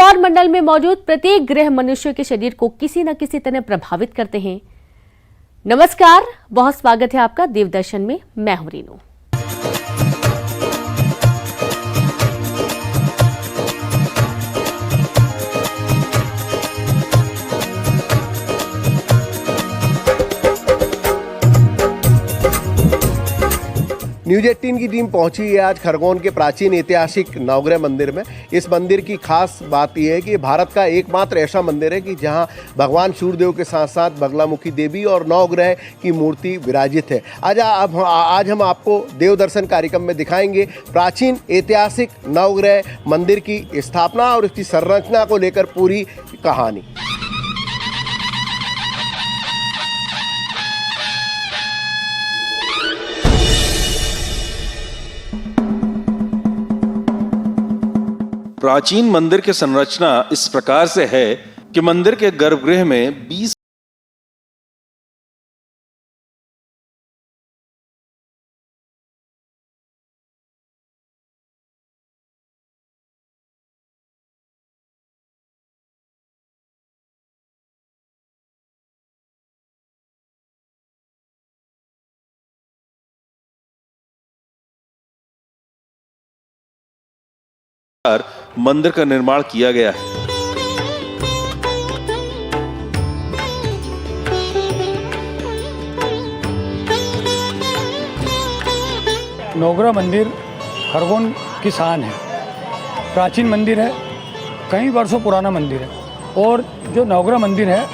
सौर मंडल में मौजूद प्रत्येक ग्रह मनुष्य के शरीर को किसी न किसी तरह प्रभावित करते हैं। नमस्कार, बहुत स्वागत है आपका देवदर्शन में। मैं हूं रीनू। न्यूज 18 की टीम पहुंची है आज खरगोन के प्राचीन ऐतिहासिक नवग्रह मंदिर में। इस मंदिर की खास बात यह है कि भारत का एकमात्र ऐसा मंदिर है कि जहां भगवान सूर्यदेव के साथ साथ बगलामुखी देवी और नवग्रह की मूर्ति विराजित है। आज हम आपको देव दर्शन कार्यक्रम में दिखाएंगे प्राचीन ऐतिहासिक नवग्रह मंदिर की स्थापना और इसकी संरचना को लेकर पूरी कहानी। प्राचीन मंदिर की संरचना इस प्रकार से है कि मंदिर के गर्भगृह में 20 मंदिर का निर्माण किया गया है। नवग्रह मंदिर खरगोन की शान है। प्राचीन मंदिर है, कई वर्षों पुराना मंदिर है। और जो नवग्रह मंदिर है,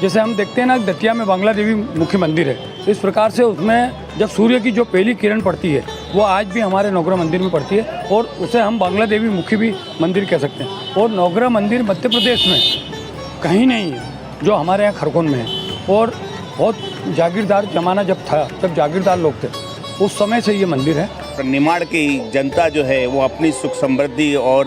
जैसे हम देखते हैं ना, दतिया में बांग्ला देवी मुखी मंदिर है, इस प्रकार से उसमें जब सूर्य की जो पहली किरण पड़ती है वो आज भी हमारे नवग्रह मंदिर में पड़ती है और उसे हम बांग्ला देवी मुखी भी मंदिर कह सकते हैं। और नवग्रह मंदिर मध्य प्रदेश में कहीं नहीं है जो हमारे यहाँ खरगोन में है। और बहुत जागीरदार जमाना जब था, तब जागीरदार लोग थे, उस समय से ये मंदिर है। निमाड़ की जनता जो है वो अपनी सुख समृद्धि और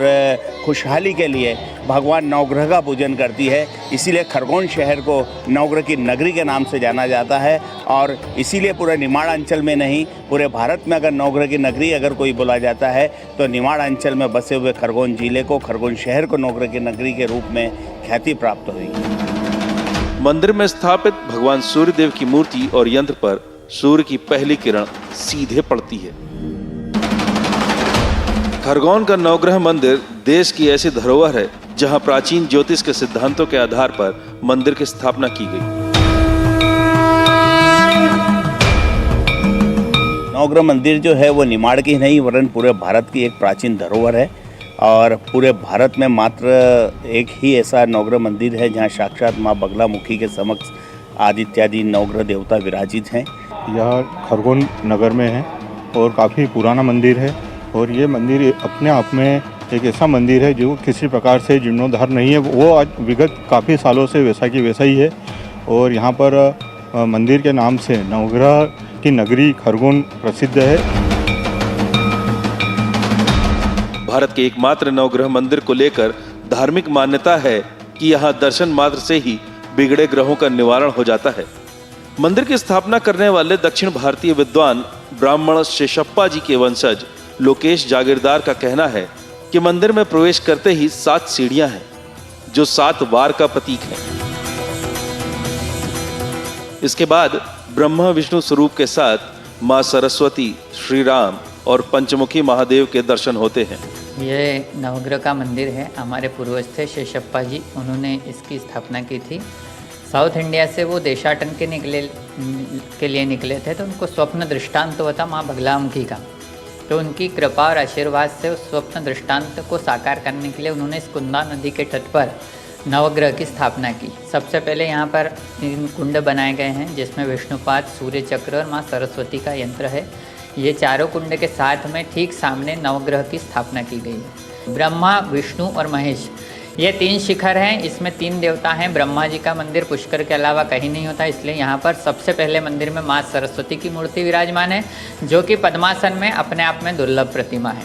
खुशहाली के लिए भगवान नवग्रह का पूजन करती है। इसीलिए खरगोन शहर को नवग्रह की नगरी के नाम से जाना जाता है। और इसीलिए पूरे निमाड़ अंचल में नहीं, पूरे भारत में अगर नवग्रह की नगरी अगर कोई बोला जाता है तो निमाड़ अंचल में बसे हुए खरगोन जिले को, खरगोन शहर को नवग्रह की नगरी के रूप में ख्याति प्राप्त हुई। मंदिर में स्थापित भगवान सूर्यदेव की मूर्ति और यंत्र पर सूर्य की पहली किरण सीधे पड़ती है। खरगोन का नवग्रह मंदिर देश की ऐसी धरोहर है जहां प्राचीन ज्योतिष के सिद्धांतों के आधार पर मंदिर की स्थापना की गई। नवग्रह मंदिर जो है वो निमाड़ की नहीं वरन पूरे भारत की एक प्राचीन धरोहर है। और पूरे भारत में मात्र एक ही ऐसा नवग्रह मंदिर है जहां साक्षात माँ बगलामुखी के समक्ष आदित्यादि नवग्रह देवता विराजित हैं। यह खरगोन नगर में है और काफ़ी पुराना मंदिर है। और ये मंदिर अपने आप में एक ऐसा मंदिर है जो किसी प्रकार से जीर्णोद्धार नहीं है, वो आज विगत काफ़ी सालों से वैसा की वैसा ही है। और यहाँ पर मंदिर के नाम से नवग्रह की नगरी खरगोन प्रसिद्ध है। भारत के एकमात्र नवग्रह मंदिर को लेकर धार्मिक मान्यता है कि यहाँ दर्शन मात्र से ही बिगड़े ग्रहों का निवारण हो जाता है। मंदिर की स्थापना करने वाले दक्षिण भारतीय विद्वान ब्राह्मण शेषप्पा जी के वंशज लोकेश जागीरदार का कहना है कि मंदिर में प्रवेश करते ही 7 सीढ़ियां हैं जो 7 वार का प्रतीक है। इसके बाद ब्रह्मा विष्णु स्वरूप के साथ मां सरस्वती, श्री राम और पंचमुखी महादेव के दर्शन होते हैं। ये नवग्रह का मंदिर है। हमारे पूर्वज थे शेषप्पा जी, उन्होंने इसकी स्थापना की थी। साउथ इंडिया से वो देशाटन के लिए निकले थे, तो उनको स्वप्न दृष्टांत हुआ था माँ बगलामुखी का। तो उनकी कृपा और आशीर्वाद से उस स्वप्न दृष्टांत को साकार करने के लिए उन्होंने इस कुंदा नदी के तट पर नवग्रह की स्थापना की। सबसे पहले यहाँ पर 3 कुंड बनाए गए हैं जिसमें विष्णुपाद, सूर्य चक्र और माँ सरस्वती का यंत्र है। ये चारों कुंड के साथ में ठीक सामने नवग्रह की स्थापना की गई है। ब्रह्मा, विष्णु और महेश, ये 3 शिखर हैं। इसमें 3 देवता हैं। ब्रह्मा जी का मंदिर पुष्कर के अलावा कहीं नहीं होता, इसलिए यहाँ पर सबसे पहले मंदिर में माँ सरस्वती की मूर्ति विराजमान है जो कि पद्मासन में अपने आप में दुर्लभ प्रतिमा है।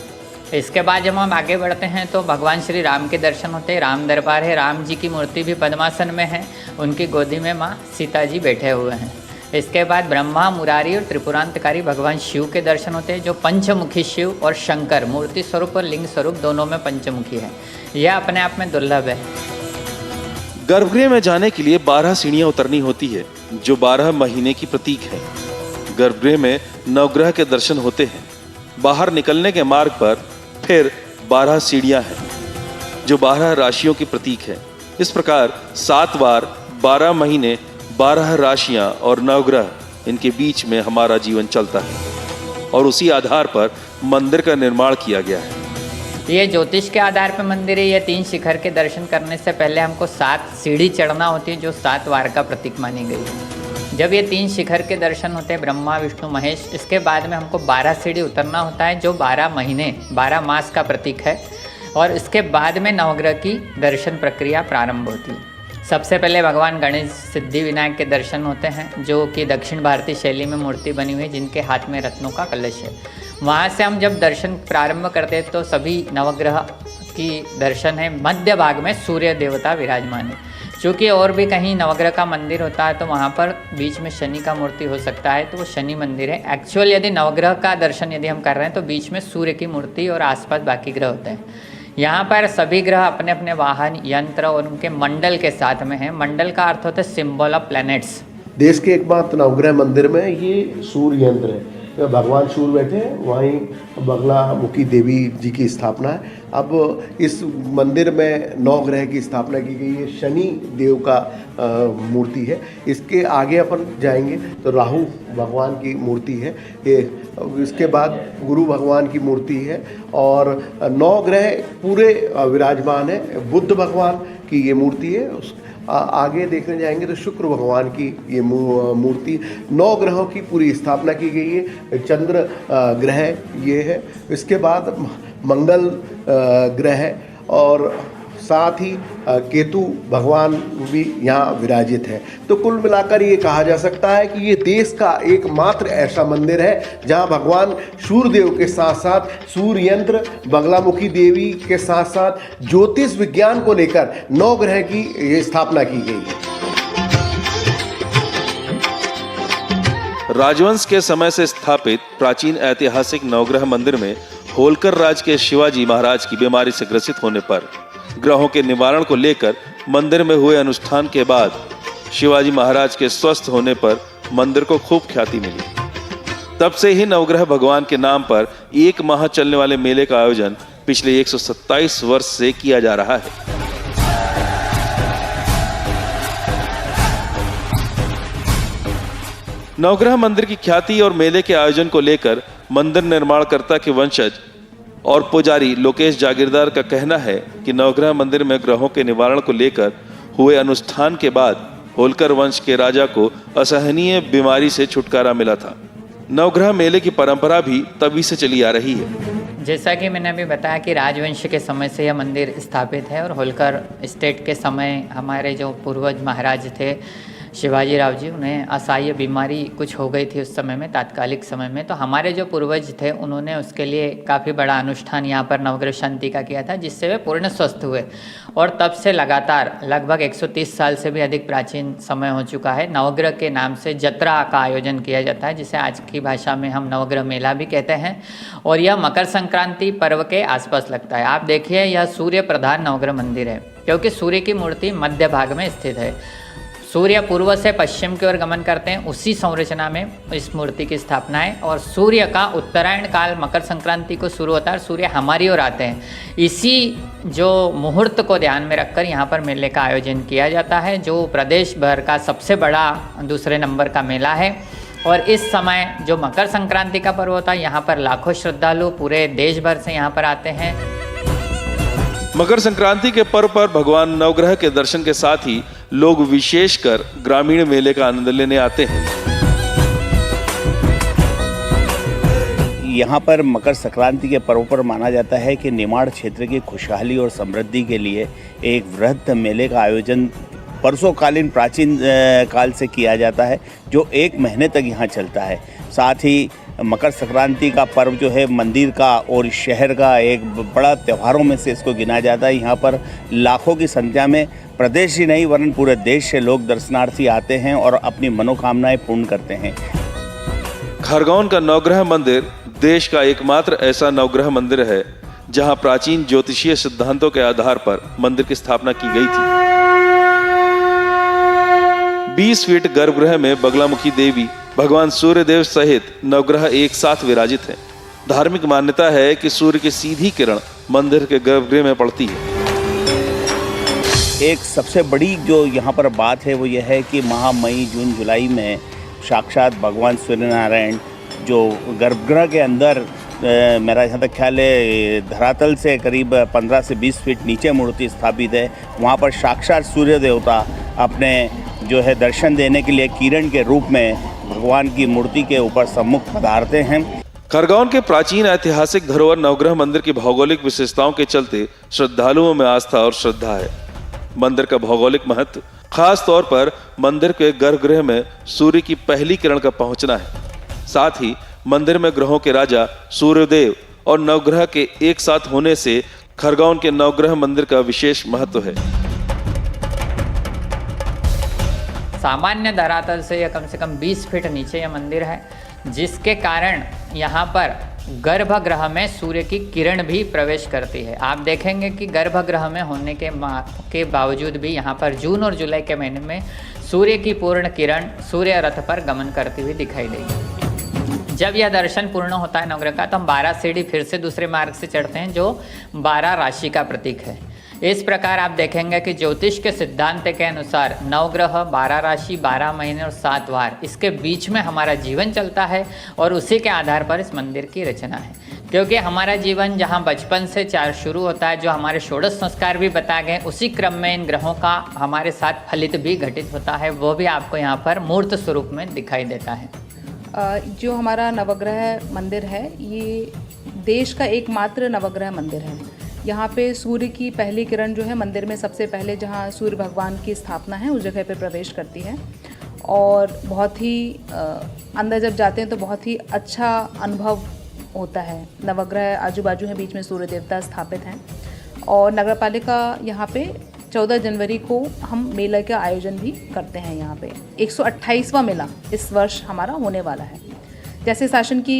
इसके बाद जब हम आगे बढ़ते हैं तो भगवान श्री राम के दर्शन होते हैं। राम दरबार है, राम जी की मूर्ति भी पद्मासन में है, उनकी गोदी में माँ सीता जी बैठे हुए हैं। इसके बाद ब्रह्मा, मुरारी और त्रिपुरांतकारी भगवान शिव के दर्शन होते हैं, जो पंचमुखी शिव और शंकर मूर्ति स्वरूप और लिंग स्वरूप दोनों में पंचमुखी है। यह अपने आप में दुर्लभ है। गर्भगृह में जाने के लिए 12 सीढ़ियां उतरनी होती है, जो 12 महीने की प्रतीक है। गर्भगृह में नवग्रह के दर्शन होते हैं। बाहर निकलने के मार्ग पर फिर 12 सीढ़ियां हैं, जो 12 राशियों की प्रतीक है। इस प्रकार 7 बार 12 महीने 12 राशियां और नवग्रह, इनके बीच में हमारा जीवन चलता है और उसी आधार पर मंदिर का निर्माण किया गया है। ये ज्योतिष के आधार पर मंदिर है। ये 3 शिखर के दर्शन करने से पहले हमको 7 सीढ़ी चढ़ना होती है, जो 7 वार का प्रतीक मानी गई है। जब ये 3 शिखर के दर्शन होते हैं, ब्रह्मा, विष्णु, महेश, इसके बाद में हमको 12 सीढ़ी उतरना होता है, जो 12 महीने 12 मास का प्रतीक है। और इसके बाद में नवग्रह की दर्शन प्रक्रिया प्रारंभ होती है। सबसे पहले भगवान गणेश सिद्धि विनायक के दर्शन होते हैं, जो कि दक्षिण भारतीय शैली में मूर्ति बनी हुई है, जिनके हाथ में रत्नों का कलश है। वहाँ से हम जब दर्शन प्रारंभ करते हैं तो सभी नवग्रह की दर्शन है। मध्य भाग में सूर्य देवता विराजमान है। चूँकि और भी कहीं नवग्रह का मंदिर होता है तो वहाँ पर बीच में शनि का मूर्ति हो सकता है, तो वो शनि मंदिर है। एक्चुअल यदि नवग्रह का दर्शन यदि हम कर रहे हैं तो बीच में सूर्य की मूर्ति और आसपास बाकी ग्रह होते हैं। यहाँ पर सभी ग्रह अपने अपने वाहन, यंत्र और उनके मंडल के साथ में हैं। मंडल का अर्थ होता है सिंबल ऑफ प्लैनेट्स। देश के एकमात्र नवग्रह मंदिर में ये सूर्य यंत्र है। भगवान सूर्य बैठे हैं, वहीं बगलामुखी देवी जी की स्थापना है। अब इस मंदिर में 9 ग्रह की स्थापना की गई है। शनि देव का मूर्ति है। इसके आगे अपन जाएंगे तो राहु भगवान की मूर्ति है। ये इसके बाद गुरु भगवान की मूर्ति है और 9 ग्रह पूरे विराजमान है। बुद्ध भगवान की ये मूर्ति है। आगे देखने जाएंगे तो शुक्र भगवान की ये मूर्ति। 9 ग्रहों की पूरी स्थापना की गई है। चंद्र ग्रह ये है। इसके बाद मंगल ग्रह और साथ ही केतु भगवान भी यहाँ विराजित है। तो कुल मिलाकर ये कहा जा सकता है कि ये देश का एकमात्र ऐसा मंदिर है जहाँ भगवान सूर्यदेव के साथ साथ सूर्य यंत्र, बगलामुखी देवी के साथ साथ ज्योतिष विज्ञान को लेकर 9 ग्रह की ये स्थापना की गई है। राजवंश के समय से स्थापित प्राचीन ऐतिहासिक नवग्रह मंदिर में होलकर राज के शिवाजी महाराज की बीमारी से ग्रसित होने पर ग्रहों के निवारण को लेकर मंदिर में हुए अनुष्ठान के बाद शिवाजी महाराज के स्वस्थ होने पर मंदिर को खूब ख्याति मिली। तब से ही नवग्रह भगवान के नाम पर 1 माह चलने वाले मेले का आयोजन पिछले 127 वर्ष से किया जा रहा है। नवग्रह मंदिर की ख्याति और मेले के आयोजन को लेकर मंदिर निर्माणकर्ता के वंशज और पुजारी लोकेश जागीरदार का कहना है कि नवग्रह मंदिर में ग्रहों के निवारण को लेकर हुए अनुष्ठान के बाद होलकर वंश के राजा को असहनीय बीमारी से छुटकारा मिला था। नवग्रह मेले की परंपरा भी तभी से चली आ रही है। जैसा कि मैंने अभी बताया कि राजवंश के समय से यह मंदिर स्थापित है और होलकर स्टेट के समय हमारे जो पूर्वज महाराज थे शिवाजी राव जी, उन्हें असह्य बीमारी कुछ हो गई थी उस समय में, तात्कालिक समय में। तो हमारे जो पूर्वज थे उन्होंने उसके लिए काफ़ी बड़ा अनुष्ठान यहाँ पर नवग्रह शांति का किया था, जिससे वे पूर्ण स्वस्थ हुए। और तब से लगातार लगभग 130 साल से भी अधिक प्राचीन समय हो चुका है, नवग्रह के नाम से जत्रा का आयोजन किया जाता है, जिसे आज की भाषा में हम नवग्रह मेला भी कहते हैं। और यह मकर संक्रांति पर्व के आसपास लगता है। आप देखिए, यह सूर्य प्रधान नवग्रह मंदिर है, क्योंकि सूर्य की मूर्ति मध्य भाग में स्थित है। सूर्य पूर्व से पश्चिम की ओर गमन करते हैं, उसी संरचना में इस मूर्ति की स्थापना है। और सूर्य का उत्तरायण काल मकर संक्रांति को शुरू होता है और सूर्य हमारी ओर आते हैं। इसी जो मुहूर्त को ध्यान में रखकर यहाँ पर मेले का आयोजन किया जाता है, जो प्रदेश भर का सबसे बड़ा 2 नंबर का मेला है। और इस समय जो मकर संक्रांति का पर्व होता है, यहाँ पर लाखों श्रद्धालु पूरे देश भर से यहाँ पर आते हैं। मकर संक्रांति के पर्व पर भगवान नवग्रह के दर्शन के साथ ही लोग विशेषकर ग्रामीण मेले का आनंद लेने आते हैं। यहाँ पर मकर संक्रांति के पर्व पर माना जाता है कि निमाड़ क्षेत्र की खुशहाली और समृद्धि के लिए एक वृहद मेले का आयोजन वर्षोकालीन प्राचीन काल से किया जाता है, जो 1 महीने तक यहाँ चलता है। साथ ही मकर संक्रांति का पर्व जो है मंदिर का और शहर का एक बड़ा त्योहारों में से इसको गिना जाता है। यहाँ पर लाखों की संख्या में प्रदेश ही नहीं वरन पूरे देश से लोग दर्शनार्थी आते हैं और अपनी मनोकामनाएं पूर्ण करते हैं। खरगोन का नवग्रह मंदिर देश का एकमात्र ऐसा नवग्रह मंदिर है जहां प्राचीन ज्योतिषीय सिद्धांतों के आधार पर मंदिर की स्थापना की गई थी। 20 फीट गर्भगृह में बगलामुखी देवी भगवान सूर्यदेव सहित नवग्रह एक साथ विराजित हैं। धार्मिक मान्यता है कि सूर्य की सीधी किरण मंदिर के गर्भगृह में पड़ती है। एक सबसे बड़ी जो यहाँ पर बात है वो यह है कि माह, मई, जून, जुलाई में साक्षात भगवान सूर्यनारायण जो गर्भगृह के अंदर मेरा जहाँ तक ख्याल है धरातल से करीब 15 से 20 फीट नीचे मूर्ति स्थापित है। वहाँ पर साक्षात सूर्य देवता अपने जो है दर्शन देने के लिए किरण के रूप में भगवान की मूर्ति के ऊपर सम्मुख पधारते हैं। खरगोन के प्राचीन ऐतिहासिक धरोहर नवग्रह मंदिर की भौगोलिक विशेषताओं के चलते श्रद्धालुओं में आस्था और श्रद्धा है। मंदिर का भौगोलिक महत्व खास तौर पर मंदिर के गर्भगृह में सूर्य की पहली किरण का पहुंचना है। साथ ही मंदिर में ग्रहों के राजा सूर्यदेव और नवग्रह के एक साथ होने से खरगोन के नवग्रह मंदिर का विशेष महत्व है। सामान्य धरातल से कम 20 फीट नीचे यह मंदिर है, जिसके कारण यहाँ पर गर्भगृह में सूर्य की किरण भी प्रवेश करती है। आप देखेंगे कि गर्भगृह में होने के बावजूद भी यहाँ पर जून और जुलाई के महीने में सूर्य की पूर्ण किरण सूर्य रथ पर गमन करती हुई दिखाई देगी। जब यह दर्शन पूर्ण होता है नवग्रह का, तो हम 12 सीढ़ी फिर से दूसरे मार्ग से चढ़ते हैं जो 12 राशि का प्रतीक है। इस प्रकार आप देखेंगे कि ज्योतिष के सिद्धांत के अनुसार नवग्रह, 12 राशि, 12 महीने और 7 वार, इसके बीच में हमारा जीवन चलता है और उसी के आधार पर इस मंदिर की रचना है। क्योंकि हमारा जीवन जहां बचपन से शुरू होता है, जो हमारे षोडश संस्कार भी बताए गए, उसी क्रम में इन ग्रहों का हमारे साथ फलित भी घटित होता है, वो भी आपको यहाँ पर मूर्त स्वरूप में दिखाई देता है। जो हमारा नवग्रह मंदिर है, ये देश का एकमात्र नवग्रह मंदिर है। यहाँ पे सूर्य की पहली किरण जो है मंदिर में सबसे पहले जहाँ सूर्य भगवान की स्थापना है उस जगह पे प्रवेश करती है और बहुत ही अंदर जब जाते हैं तो बहुत ही अच्छा अनुभव होता है। नवग्रह आजू बाजू हैं, बीच में सूर्य देवता स्थापित हैं और नगर पालिका यहाँ पे 14 जनवरी को हम मेला का आयोजन भी करते हैं। यहाँ पे 128वां मेला इस वर्ष हमारा होने वाला है। जैसे शासन की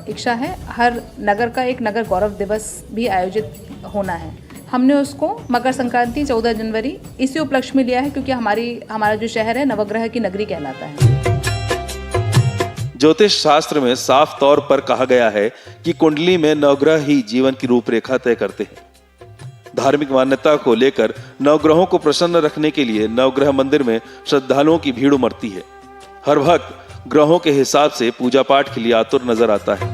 इच्छा है, हर नगर का एक नगर गौरव दिवस भी आयोजित होना है। हमने उसको मकर संक्रांति 14 जनवरी इसी उपलक्ष्य में लिया है क्योंकि हमारा जो शहर है नवग्रह की नगरी कहलाता है। ज्योतिष शास्त्र में साफ तौर पर कहा गया है कि कुंडली में नवग्रह ही जीवन की रूपरेखा तय करते हैं। धार्मिक मान्यता को लेकर नवग्रहों को प्रसन्न रखने के लिए नवग्रह मंदिर में श्रद्धालुओं की भीड़ उमड़ती है। हर भक्त ग्रहों के हिसाब से पूजा पाठ के लिए आतुर नजर आता है।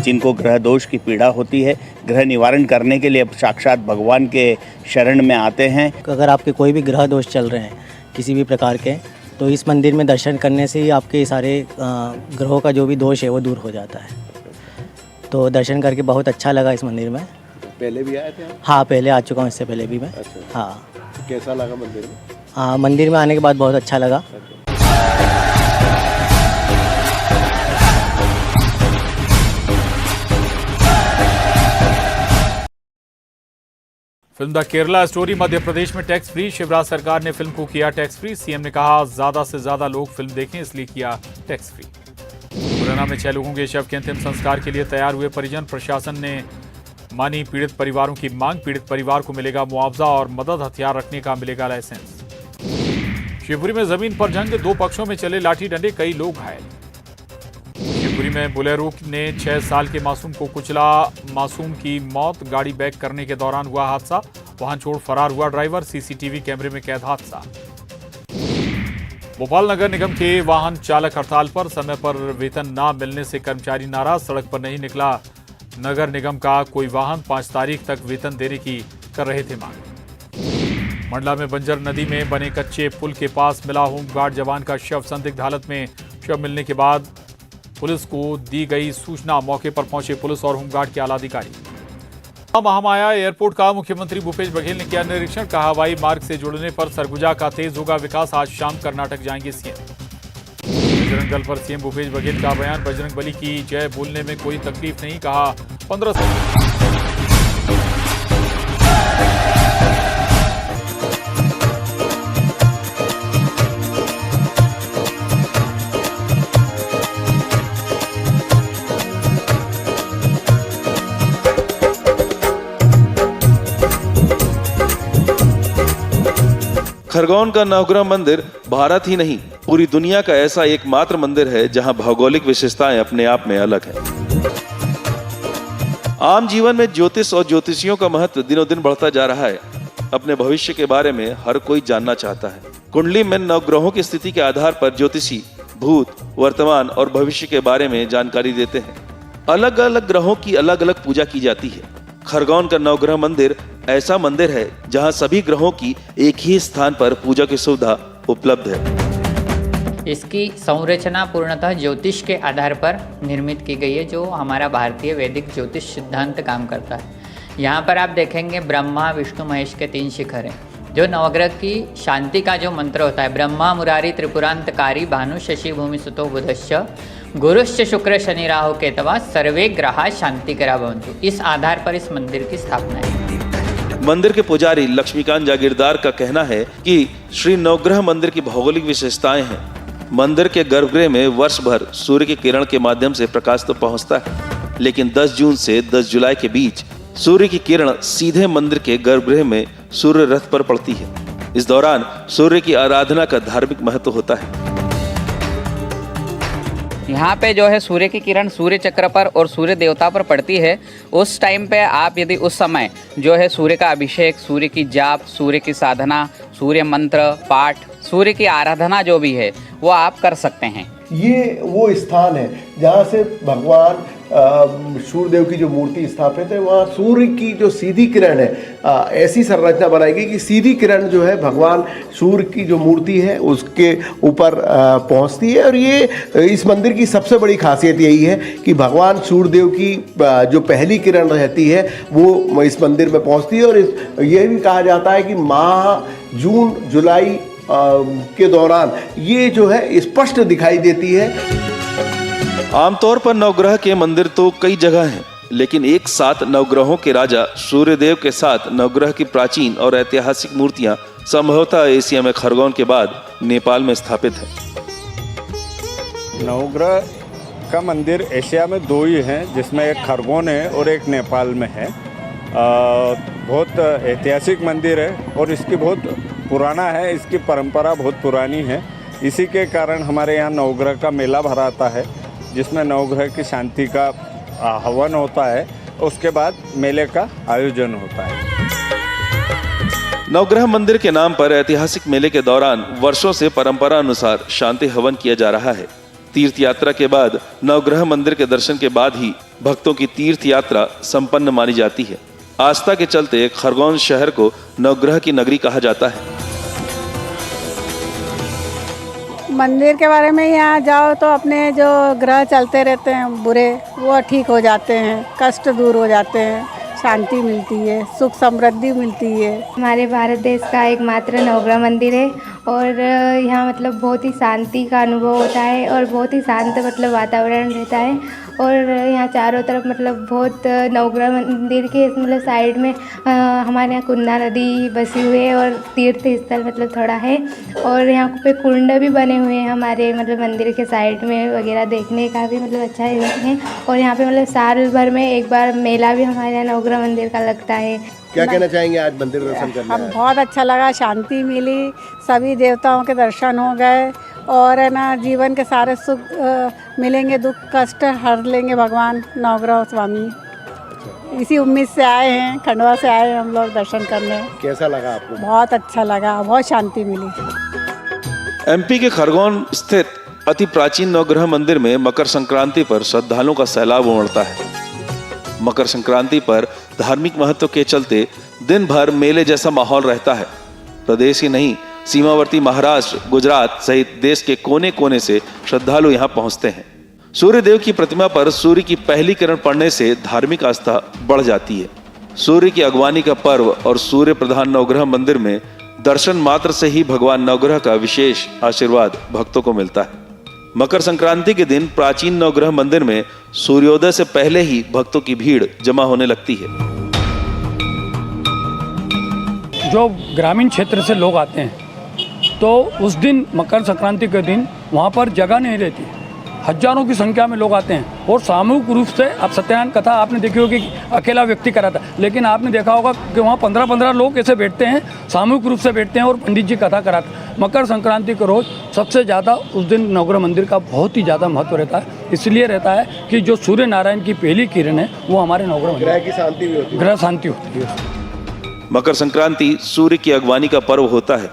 जिनको ग्रह दोष की पीड़ा होती है, ग्रह निवारण करने के लिए साक्षात भगवान के शरण में आते हैं। अगर आपके कोई भी ग्रह दोष चल रहे हैं किसी भी प्रकार के, तो इस मंदिर में दर्शन करने से ही आपके सारे ग्रहों का जो भी दोष है वो दूर हो जाता है। तो दर्शन करके बहुत अच्छा लगा इस मंदिर में। पहले भी आए थे आप? हाँ, पहले आ चुका हूँ, इससे पहले भी मैं। अच्छा। हाँ। तो कैसा लगा मंदिर में? हाँ, मंदिर में आने के बाद बहुत अच्छा लगा। Film the Kerala story Madhya Pradesh में टैक्स फ्री। शिवराज सरकार ने फिल्म को किया टैक्स फ्री। सीएम ने कहा ज्यादा से ज्यादा लोग फिल्म देखें, इसलिए किया टैक्स फ्री। मुरैना में 6 लोगों के शव के अंतिम संस्कार के लिए तैयार हुए परिजन। प्रशासन ने मानी पीड़ित परिवारों की मांग। पीड़ित परिवार को मिलेगा मुआवजा और मदद हथियार रखने का मिलेगा लाइसेंस। शिवपुरी में जमीन पर जंग, 2 पक्षों में चले लाठी डंडे, कई लोग घायल। शिवपुरी में बोलेरो ने 6 साल के मासूम को कुचला, मासूम की मौत। गाड़ी बैक करने के दौरान हुआ हादसा, वाहन छोड़ फरार हुआ ड्राइवर। सीसीटीवी कैमरे में कैद हादसा। भोपाल नगर निगम के वाहन चालक हड़ताल पर, समय पर वेतन न मिलने से कर्मचारी नाराज। सड़क पर नहीं निकला नगर निगम का कोई वाहन, 5 तारीख तक वेतन देने की कर रहे थे मांग। मंडला में बंजर नदी में बने कच्चे पुल के पास मिला होमगार्ड जवान का शव। संदिग्ध हालत में शव मिलने के बाद पुलिस को दी गई सूचना। मौके पर पहुंचे पुलिस और होमगार्ड के आला अधिकारी। महामाया एयरपोर्ट का मुख्यमंत्री भूपेश बघेल ने किया निरीक्षण। कहा हवाई मार्ग से जुड़ने पर सरगुजा का तेज होगा विकास। आज शाम कर्नाटक जाएंगे सीएम। बजरंग दल पर सीएम भूपेश बघेल का बयान, बजरंग बली की जय बोलने में कोई तकलीफ नहीं, कहा 15 खरगोन का नवग्रह मंदिर भारत ही नहीं पूरी दुनिया का ऐसा एकमात्र मंदिर है जहां भौगोलिक विशेषताएं अपने आप में अलग हैं। आम जीवन में ज्योतिष और ज्योतिषियों का महत्व दिनों दिन बढ़ता जा रहा है। अपने भविष्य के बारे में हर कोई जानना चाहता है। कुंडली में नवग्रहों की स्थिति के आधार पर ज्योतिषी भूत, वर्तमान और भविष्य के बारे में जानकारी देते हैं। अलग अलग ग्रहों की अलग अलग पूजा की जाती है। खरगोन का नवग्रह मंदिर ऐसा मंदिर है जहां सभी ग्रहों की एक ही स्थान पर पूजा की सुविधा उपलब्ध है। इसकी संरचना पूर्णतः ज्योतिष के आधार पर निर्मित की गई है, जो हमारा भारतीय वैदिक ज्योतिष सिद्धांत काम करता है। यहाँ पर आप देखेंगे ब्रह्मा, विष्णु, महेश के 3 शिखर हैं। जो नवग्रह की शांति का जो मंत्र होता है, ब्रह्मा मुरारी त्रिपुरांतकारी भानु शशि भूमि सुतो बुधश्च गुरुश्च शुक्र शनि राहु केतवा सर्वे ग्रहा शांतिकरा भवन्तु, इस आधार पर इस मंदिर की स्थापना है। मंदिर के पुजारी लक्ष्मीकांत जागीरदार का कहना है कि श्री नवग्रह मंदिर की भौगोलिक विशेषताएं हैं। मंदिर के गर्भगृह में वर्ष भर सूर्य की किरण के माध्यम से प्रकाश तो पहुंचता है, लेकिन 10 जून से 10 जुलाई के बीच सूर्य की किरण सीधे मंदिर के गर्भगृह में सूर्य रथ पर पड़ती है। इस दौरान सूर्य की आराधना का धार्मिक महत्व होता है। यहाँ पे जो है सूर्य की किरण सूर्य चक्र पर और सूर्य देवता पर पड़ती है। उस टाइम पे आप यदि उस समय जो है सूर्य का अभिषेक, सूर्य की जाप, सूर्य की साधना, सूर्य मंत्र पाठ, सूर्य की आराधना जो भी है वो आप कर सकते हैं। ये वो स्थान है जहाँ से भगवान सूर्यदेव की जो मूर्ति स्थापित है, वहाँ सूर्य की जो सीधी किरण है, ऐसी संरचना बनाएगी कि सीधी किरण जो है भगवान सूर्य की जो मूर्ति है उसके ऊपर पहुँचती है। और ये इस मंदिर की सबसे बड़ी खासियत यही है कि भगवान सूर्यदेव की जो पहली किरण रहती है वो इस मंदिर में पहुँचती है। और ये भी कहा जाता है कि माह जून जुलाई के दौरान ये जो है स्पष्ट दिखाई देती है। आमतौर पर नवग्रह के मंदिर तो कई जगह हैं, लेकिन एक साथ नवग्रहों के राजा सूर्यदेव के साथ नवग्रह की प्राचीन और ऐतिहासिक मूर्तियां संभवतः एशिया में खरगोन के बाद नेपाल में स्थापित है। नवग्रह का मंदिर एशिया में 2 ही हैं, जिसमें एक खरगोन है और एक नेपाल में है। बहुत ऐतिहासिक मंदिर है और इसकी बहुत पुराना है, इसकी परंपरा बहुत पुरानी है। इसी के कारण हमारे यहाँ नवग्रह का मेला भराता है, जिसमें नवग्रह की शांति का हवन होता है। उसके बाद मेले का आयोजन होता है। नवग्रह मंदिर के नाम पर ऐतिहासिक मेले के दौरान वर्षों से परंपरा अनुसार शांति हवन किया जा रहा है। तीर्थ यात्रा के बाद नवग्रह मंदिर के दर्शन के बाद ही भक्तों की तीर्थ यात्रा संपन्न मानी जाती है। आस्था के चलते खरगोन शहर को नवग्रह की नगरी कहा जाता है। मंदिर के बारे में, यहाँ जाओ तो अपने जो ग्रह चलते रहते हैं बुरे, वो ठीक हो जाते हैं, कष्ट दूर हो जाते हैं, शांति मिलती है, सुख समृद्धि मिलती है। हमारे भारत देश का एकमात्र नवग्रह मंदिर है और यहाँ मतलब बहुत ही शांति का अनुभव होता है और बहुत ही शांत मतलब वातावरण रहता है। और यहाँ चारों तरफ मतलब बहुत नवग्रह मंदिर के मतलब साइड में हमारे यहाँ कुंदा नदी बसी हुई है और तीर्थ स्थल मतलब थोड़ा है। और यहाँ पे कुंड भी बने हुए हैं हमारे मतलब मंदिर के साइड में वगैरह, देखने का भी मतलब अच्छा है। और यहाँ पे मतलब साल भर में एक बार मेला भी हमारे यहाँ नवग्रह मंदिर का लगता है। क्या कहना चाहेंगे आज मंदिर दर्शन करने आए? बहुत अच्छा लगा, शांति मिली, सभी देवताओं के दर्शन हो गए और है ना जीवन के सारे सुख मिलेंगे, दुख कष्ट हर लेंगे भगवान नवग्रह स्वामी। इसी उम्मीद से आए हैं, खंडवा से आए हैं हम लोग दर्शन करने। कैसा लगा आपको? बहुत अच्छा लगा, बहुत शांति मिली। एमपी के खरगोन स्थित अति प्राचीन नवग्रह मंदिर में मकर संक्रांति पर श्रद्धालुओं का सैलाब उमड़ता है। मकर संक्रांति पर धार्मिक महत्व के चलते दिन भर मेले जैसा माहौल रहता है। प्रदेश ही नहीं, सीमावर्ती महाराष्ट्र, गुजरात सहित देश के कोने कोने से श्रद्धालु यहाँ पहुँचते हैं। सूर्य देव की प्रतिमा पर सूर्य की पहली किरण पड़ने से धार्मिक आस्था बढ़ जाती है। सूर्य की अगवानी का पर्व और सूर्य प्रधान नवग्रह मंदिर में दर्शन मात्र से ही भगवान नवग्रह का विशेष आशीर्वाद भक्तों को मिलता है। मकर संक्रांति के दिन प्राचीन नवग्रह मंदिर में सूर्योदय से पहले ही भक्तों की भीड़ जमा होने लगती है। जो ग्रामीण क्षेत्र से लोग आते हैं तो उस दिन मकर संक्रांति के दिन वहाँ पर जगह नहीं रहती, हजारों की संख्या में लोग आते हैं और सामूहिक रूप से अब सत्यनारायण कथा आपने देखी होगी कि अकेला व्यक्ति कराता, लेकिन आपने देखा होगा कि वहाँ 15-15 लोग ऐसे बैठते हैं, सामूहिक रूप से बैठते हैं और पंडित जी कथा कराते। मकर संक्रांति के रोज़ सबसे ज़्यादा उस दिन नवग्रह मंदिर का बहुत ही ज़्यादा महत्व रहता है। इसलिए रहता है कि जो सूर्य नारायण की पहली किरण है वो हमारे नवग्रह मंदिर, ग्रह की शांति भी होती है, ग्रह शांति होती है। मकर संक्रांति सूर्य की अगवानी का पर्व होता है।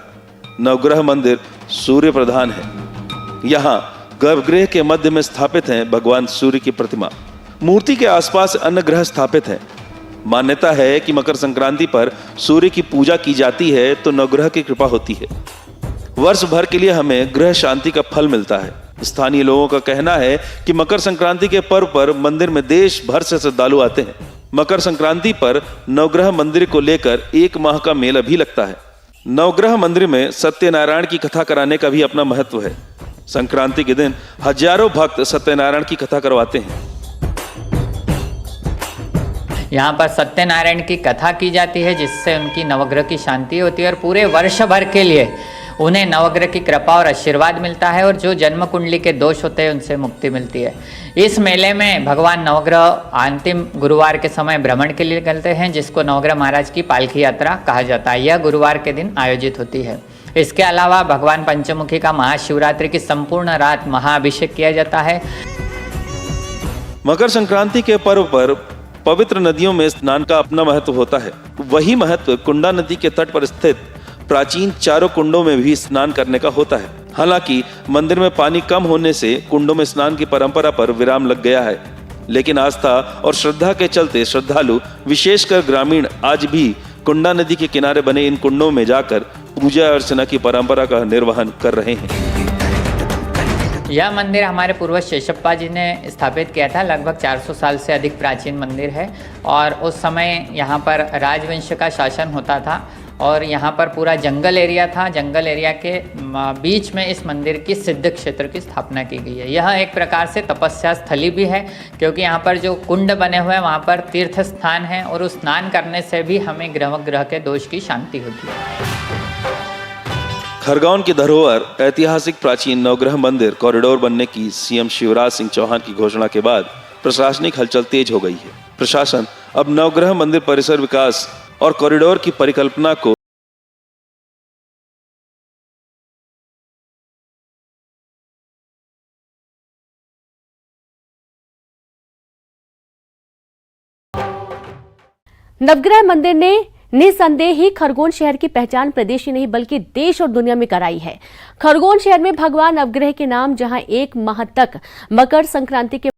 नवग्रह मंदिर सूर्य प्रधान है। यहाँ गर्भगृह के मध्य में स्थापित है भगवान सूर्य की प्रतिमा। मूर्ति के आसपास अन्य ग्रह स्थापित हैं। मान्यता है कि मकर संक्रांति पर सूर्य की पूजा की जाती है तो नवग्रह की कृपा होती है। वर्ष भर के लिए हमें ग्रह शांति का फल मिलता है। स्थानीय लोगों का कहना है कि मकर संक्रांति के पर्व पर मंदिर में देश भर से श्रद्धालु आते हैं। मकर संक्रांति पर नवग्रह मंदिर को लेकर 1 माह का मेला भी लगता है। नवग्रह मंदिर में सत्यनारायण की कथा कराने का भी अपना महत्व है। संक्रांति के दिन हजारों भक्त सत्यनारायण की कथा करवाते हैं। यहाँ पर सत्यनारायण की कथा की जाती है जिससे उनकी नवग्रह की शांति होती है और पूरे वर्ष भर के लिए उन्हें नवग्रह की कृपा और आशीर्वाद मिलता है और जो जन्म कुंडली के दोष होते हैं उनसे मुक्ति मिलती है। इस मेले में भगवान नवग्रह अंतिम गुरुवार के समय भ्रमण के लिए निकलते हैं जिसको नवग्रह महाराज की पालकी यात्रा कहा जाता है। यह गुरुवार के दिन आयोजित होती है। इसके अलावा भगवान पंचमुखी का महाशिवरात्रि की संपूर्ण रात महाअभिषेक किया जाता है। मकर संक्रांति के पर्व पर पवित्र नदियों में स्नान का अपना महत्व होता है। वही महत्व कुंडा नदी के तट पर स्थित प्राचीन चारों कुंडों में भी स्नान करने का होता है। हालांकि मंदिर में पानी कम होने से कुंडों में स्नान की परंपरा पर विराम लग गया है, लेकिन आस्था और श्रद्धा के चलते श्रद्धालु विशेषकर ग्रामीण आज भी कुंडा नदी के किनारे बने इन कुंडों में जाकर पूजा अर्चना की परंपरा का निर्वहन कर रहे हैं। यह मंदिर हमारे पूर्वज शेषप्पा जी ने स्थापित किया था। लगभग 400 साल से अधिक प्राचीन मंदिर है और उस समय यहाँ पर राजवंश का शासन होता था और यहाँ पर पूरा जंगल एरिया था। जंगल एरिया के बीच में इस मंदिर की सिद्ध क्षेत्र की स्थापना की गई है। यह एक प्रकार से तपस्या स्थली भी है क्योंकि यहाँ पर जो कुंड बने हुए हैं वहाँ पर तीर्थ स्थान है और उस स्नान करने से भी हमें ग्रह के दोष की शांति होती है। खरगोन की धरोहर ऐतिहासिक प्राचीन नवग्रह मंदिर कॉरिडोर बनने की सीएम शिवराज सिंह चौहान की घोषणा के बाद प्रशासनिक हलचल तेज हो गई है। प्रशासन अब नवग्रह मंदिर परिसर विकास और कॉरिडोर की परिकल्पना को नवग्रह मंदिर ने निसंदेह ही खरगोन शहर की पहचान प्रदेश ही नहीं बल्कि देश और दुनिया में कराई है। खरगोन शहर में भगवान नवग्रह के नाम जहां 1 माह तक मकर संक्रांति के